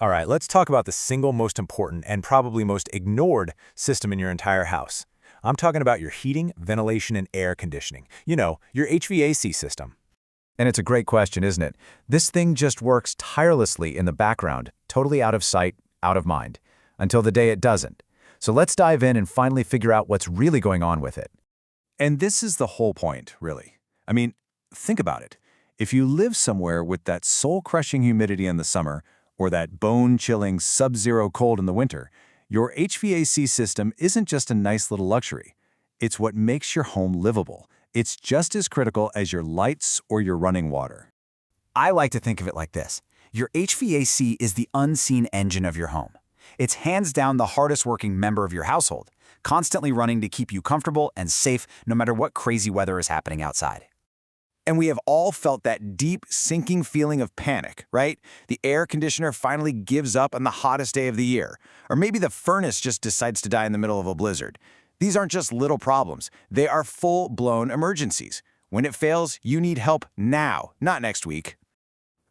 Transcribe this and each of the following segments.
All right, let's talk about the single most important and probably most ignored system in your entire house. I'm talking about your heating, ventilation, and air conditioning. You know, your HVAC system. And it's a great question, isn't it? This thing just works tirelessly in the background, totally out of sight, out of mind, until the day it doesn't. So let's dive in and finally figure out what's really going on with it. And this is the whole point, really. I mean, think about it. If you live somewhere with that soul-crushing humidity in the summer, or that bone-chilling sub-zero cold in the winter, your HVAC system isn't just a nice little luxury. It's what makes your home livable. It's just as critical as your lights or your running water. I like to think of it like this. Your HVAC is the unseen engine of your home. It's hands down the hardest working member of your household, constantly running to keep you comfortable and safe no matter what crazy weather is happening outside. And we have all felt that deep, sinking feeling of panic, right? The air conditioner finally gives up on the hottest day of the year. Or maybe the furnace just decides to die in the middle of a blizzard. These aren't just little problems. They are full-blown emergencies. When it fails, you need help now, not next week.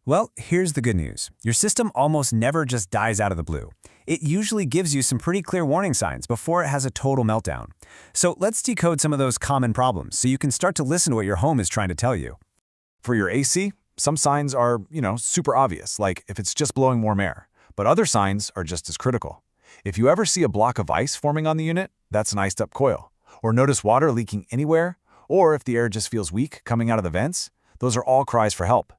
Well, here's the good news. Your system almost never just dies out of the blue. It usually gives you some pretty clear warning signs before it has a total meltdown. So let's decode some of those common problems so you can start to listen to what your home is trying to tell you. For your AC, some signs are, super obvious, like if it's just blowing warm air. But other signs are just as critical. If you ever see a block of ice forming on the unit, that's an iced up coil. Or notice water leaking anywhere, or if the air just feels weak coming out of the vents, those are all cries for help.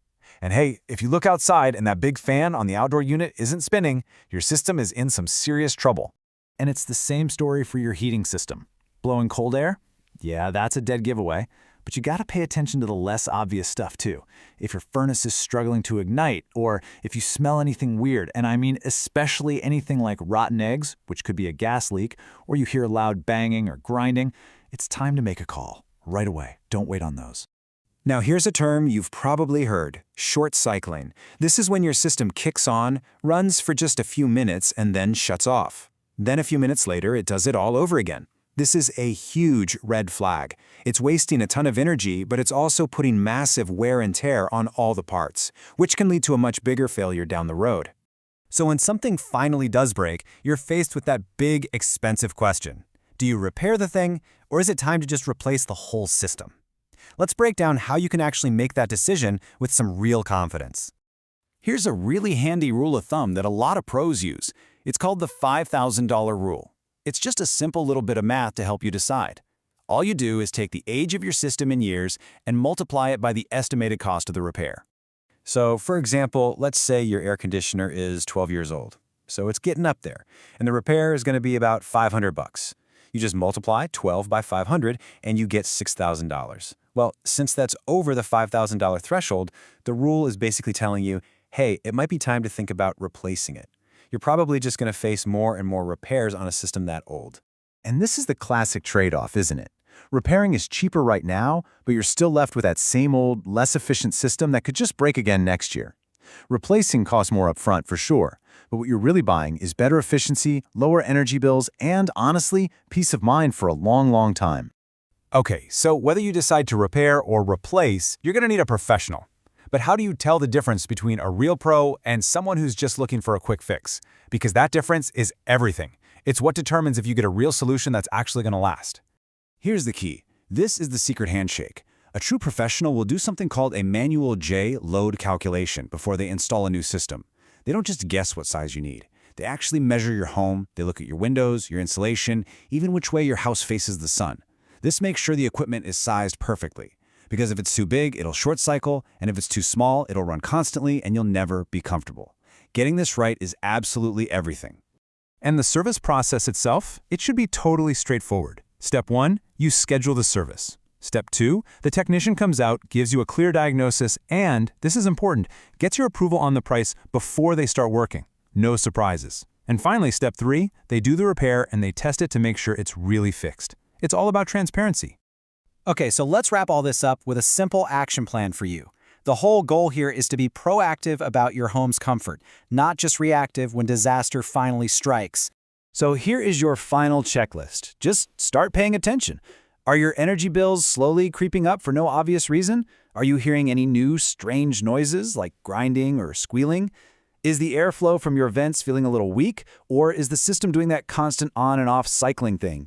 And hey, if you look outside and that big fan on the outdoor unit isn't spinning, your system is in some serious trouble. And it's the same story for your heating system. Blowing cold air? Yeah, that's a dead giveaway. But you gotta pay attention to the less obvious stuff too. If your furnace is struggling to ignite, or if you smell anything weird, and I mean especially anything like rotten eggs, which could be a gas leak, or you hear loud banging or grinding, it's time to make a call. Right away. Don't wait on those. Now here's a term you've probably heard, short cycling. This is when your system kicks on, runs for just a few minutes, and then shuts off. Then a few minutes later, it does it all over again. This is a huge red flag. It's wasting a ton of energy, but it's also putting massive wear and tear on all the parts, which can lead to a much bigger failure down the road. So when something finally does break, you're faced with that big, expensive question. Do you repair the thing, or is it time to just replace the whole system? Let's break down how you can actually make that decision with some real confidence. Here's a really handy rule of thumb that a lot of pros use. It's called the $5,000 rule. It's just a simple little bit of math to help you decide. All you do is take the age of your system in years and multiply it by the estimated cost of the repair. So, for example, let's say your air conditioner is 12 years old. So it's getting up there, and the repair is going to be about $500. You just multiply 12 by 500 and you get $6,000. Well, since that's over the $5,000 threshold, the rule is basically telling you, hey, it might be time to think about replacing it. You're probably just going to face more and more repairs on a system that old. And this is the classic trade-off, isn't it? Repairing is cheaper right now, but you're still left with that same old, less efficient system that could just break again next year. Replacing costs more upfront for sure, but what you're really buying is better efficiency, lower energy bills, and honestly, peace of mind for a long, long time. Okay, so whether you decide to repair or replace, you're going to need a professional. But how do you tell the difference between a real pro and someone who's just looking for a quick fix? Because that difference is everything. It's what determines if you get a real solution that's actually going to last. Here's the key. This is the secret handshake. A true professional will do something called a manual J load calculation before they install a new system. They don't just guess what size you need. They actually measure your home, they look at your windows, your insulation, even which way your house faces the sun. This makes sure the equipment is sized perfectly. Because if it's too big, it'll short cycle, and if it's too small, it'll run constantly and you'll never be comfortable. Getting this right is absolutely everything. And the service process itself, it should be totally straightforward. Step 1, you schedule the service. Step 2, the technician comes out, gives you a clear diagnosis, and, this is important, gets your approval on the price before they start working. No surprises. And finally, step 3, they do the repair and they test it to make sure it's really fixed. It's all about transparency. Okay, so let's wrap all this up with a simple action plan for you. The whole goal here is to be proactive about your home's comfort, not just reactive when disaster finally strikes. So here is your final checklist. Just start paying attention. Are your energy bills slowly creeping up for no obvious reason? Are you hearing any new strange noises like grinding or squealing? Is the airflow from your vents feeling a little weak, or is the system doing that constant on and off cycling thing,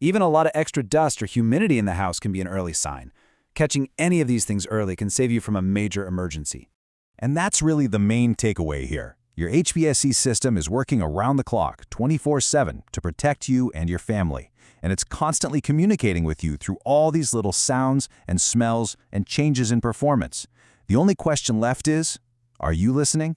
Even a lot of extra dust or humidity in the house can be an early sign. Catching any of these things early can save you from a major emergency. And that's really the main takeaway here. Your HVAC system is working around the clock, 24/7, to protect you and your family. And it's constantly communicating with you through all these little sounds and smells and changes in performance. The only question left is, are you listening?